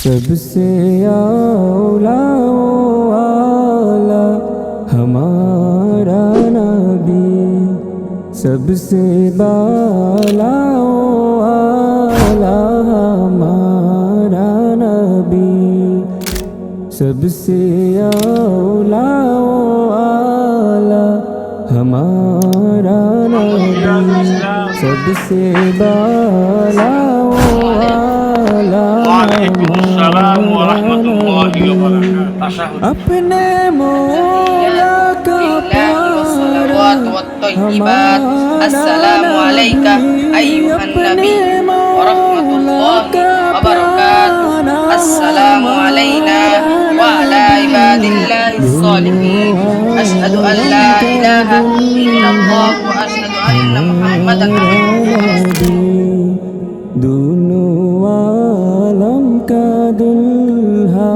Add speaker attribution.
Speaker 1: सबसे आला वाला हमारा नबी, सबसे बाला वाला हमारा नबी, सबसे आला वाला हमारा नबी, सबसे बाला अपने मौला का
Speaker 2: अस्सलामु अलैका अय्युहन नबी व रहमतुल्लाहि व बरकातुहू। अस्सलामु अलैना व अला इबादिल्लाहिस सालिहीन। अशहदु अन ला इलाहा इल्लल्लाह व अशहदु अन्ना मुहम्मदन
Speaker 1: दोनों आलम का दुल्हा